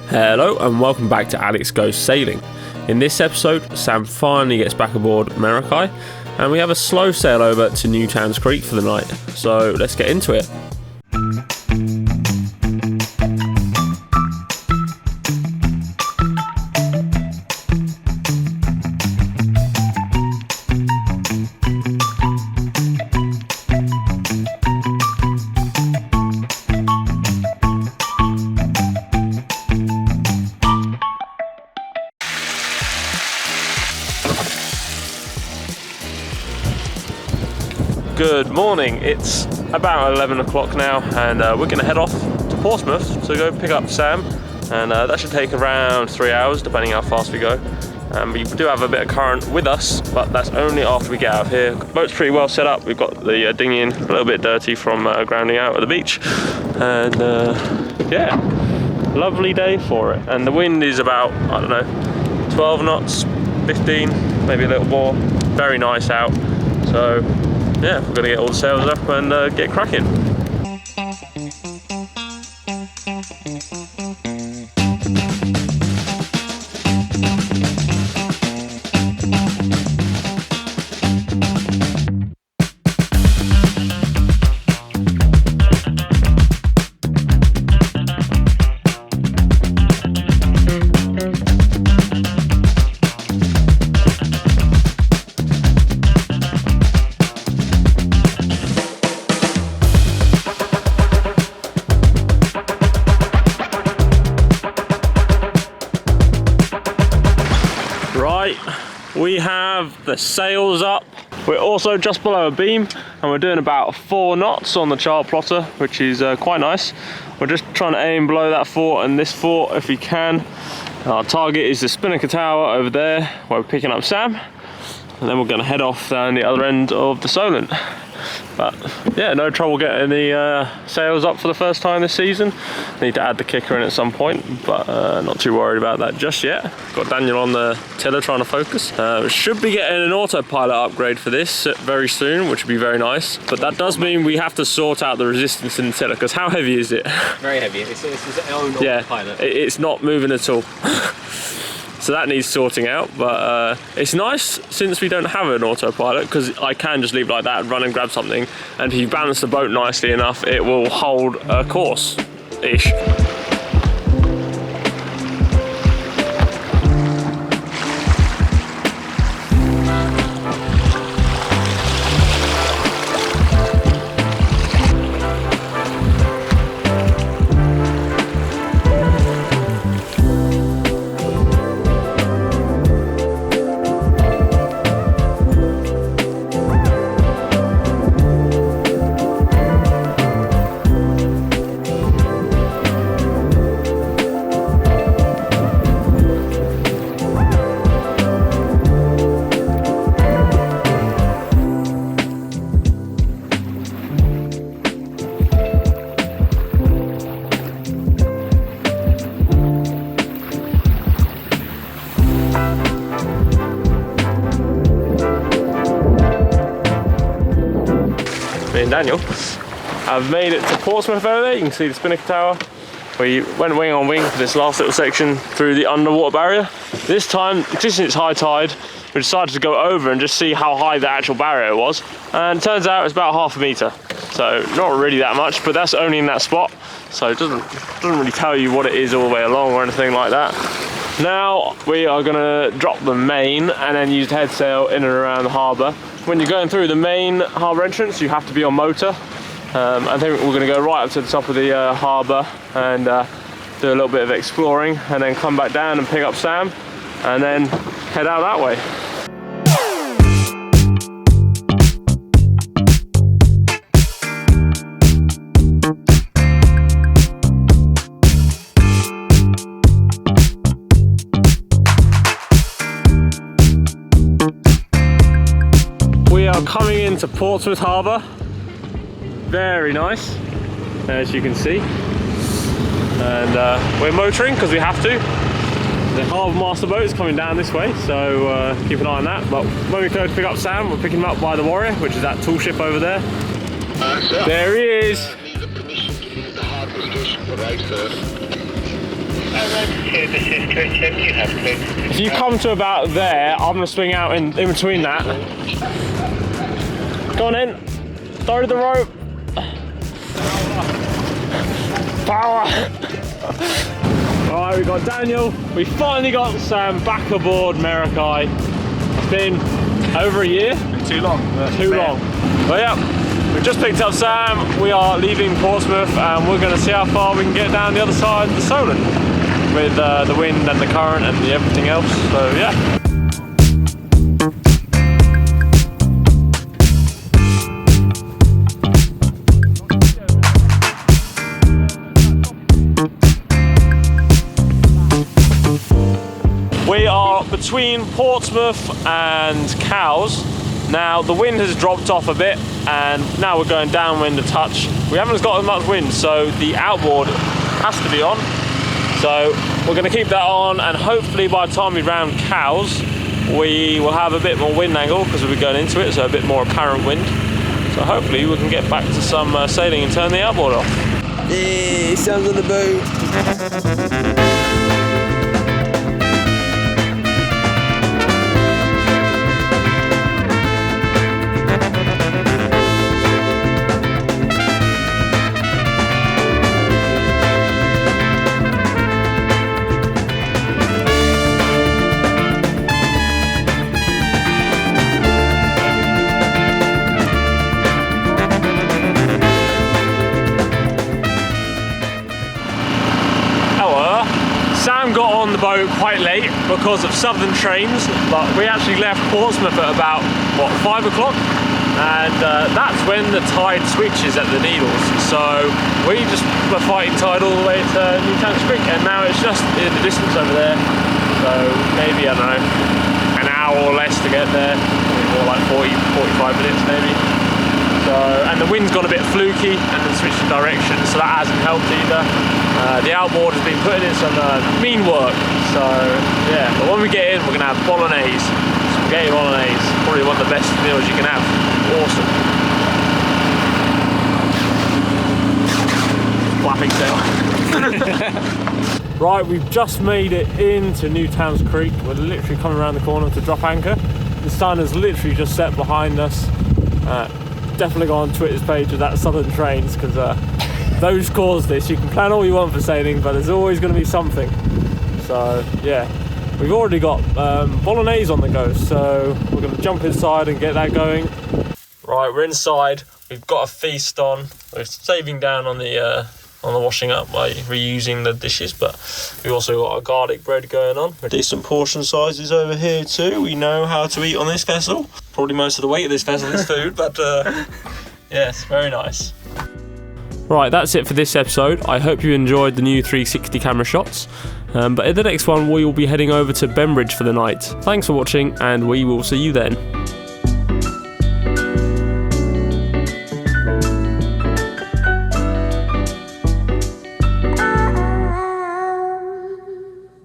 Hello and welcome back to Alex Goes Sailing. In this episode, Sam finally gets back aboard Meraki and we have a slow sail over to Newtown's Creek for the night. So let's get into it. Good morning, it's about 11 o'clock now and we're going to head off to Portsmouth to go pick up Sam, and that should take around 3 hours depending how fast we go. We do have a bit of current with us, but that's only after we get out of here. The boat's pretty well set up, we've got the dinghy in, a little bit dirty from grounding out at the beach, and yeah, lovely day for it. And the wind is about, I don't know, 12 knots, 15, maybe a little more, very nice out. So yeah, we're going to get all the sails up and get cracking. Right, we have the sails up. We're also just below a beam and we're doing about 4 knots on the chart plotter, which is quite nice. We're just trying to aim below that fort and this fort if we can. Our target is the Spinnaker Tower over there where we're picking up Sam, and then we're going to head off down the other end of the Solent. But yeah, no trouble getting the sails up for the first time this season. Need to add the kicker in at some point, but not too worried about that just yet. Got Daniel on the tiller trying to focus. Should be getting an autopilot upgrade for this very soon, which would be very nice. But that does mean we have to sort out the resistance in the tiller, because how heavy is it? Very heavy. It's its own autopilot. Yeah, it's not moving at all. So that needs sorting out, but it's nice since we don't have an autopilot, because I can just leave it like that and run and grab something, and if you balance the boat nicely enough, it will hold a course-ish. Me and Daniel have made it to Portsmouth over there. You can see the Spinnaker Tower. We went wing on wing for this last little section through the underwater barrier. This time, since it's high tide, we decided to go over and just see how high the actual barrier was. And it turns out it's about ½ a metre. So not really that much, but that's only in that spot. So it doesn't really tell you what it is all the way along or anything like that. Now we are going to drop the main and then use the head sail in and around the harbour. When you're going through the main harbour entrance, you have to be on motor. I think we're going to go right up to the top of the harbour and do a little bit of exploring, and then come back down and pick up Sam, and then head out that way. We are coming into Portsmouth Harbour. Very nice, as you can see. And we're motoring because we have to. The harbour master boat is coming down this way, so keep an eye on that. But when we go to pick up Sam, we're picking him up by the Warrior, which is that tall ship over there. Sir, there he is. need the permission to use the harbour station for right, sir. If you come to about there, I'm gonna swing out in between that. Go on in. Throw the rope. Power. Alright, we got Daniel. We finally got Sam back aboard Meraki. It's been over a year. Too long. Too long. But yeah, we just picked up Sam. We are leaving Portsmouth and we're going to see how far we can get down the other side of the Solent with the wind and the current and everything else. So yeah. We are between Portsmouth and Cowes. Now the wind has dropped off a bit and now we're going downwind a touch. We haven't got as much wind, so the outboard has to be on. So we're going to keep that on, and hopefully by the time we round Cowes we will have a bit more wind angle because we'll be going into it, so a bit more apparent wind. So hopefully we can get back to some sailing and turn the outboard off. Yeah, Sam's on the boat. Sam got on the boat quite late because of southern trains, but we actually left Portsmouth at about, what, 5 o'clock? And that's when the tide switches at the Needles. So we just were fighting tide all the way to Newtown Creek, and now it's just in the distance over there. So maybe, I don't know, an hour or less to get there, or like 45 minutes maybe. So, and the wind's gone a bit fluky and then switching direction, so that hasn't helped either. The outboard has been putting in some mean work, so yeah. But when we get in, we're going to have bolognese, spaghetti bolognese, probably one of the best meals you can have. Awesome. Flapping sail. Right, we've just made it into Newtown's Creek. We're literally coming around the corner to drop anchor. The sun has literally just set behind us. Definitely go on Twitter's page of that Southern Trains, because those caused this. You can plan all you want for sailing, but there's always going to be something. So yeah, we've already got bolognese on the go, so we're going to jump inside and get that going. Right, we're inside. We've got a feast on. We're saving down on the washing up by reusing the dishes, but we also got a garlic bread going on. Decent portion sizes over here too. We know how to eat on this vessel. Probably most of the weight of this vessel is food, but yes, very nice. Right, that's it for this episode. I hope you enjoyed the new 360 camera shots. But in the next one, we will be heading over to Bembridge for the night. Thanks for watching, and we will see you then.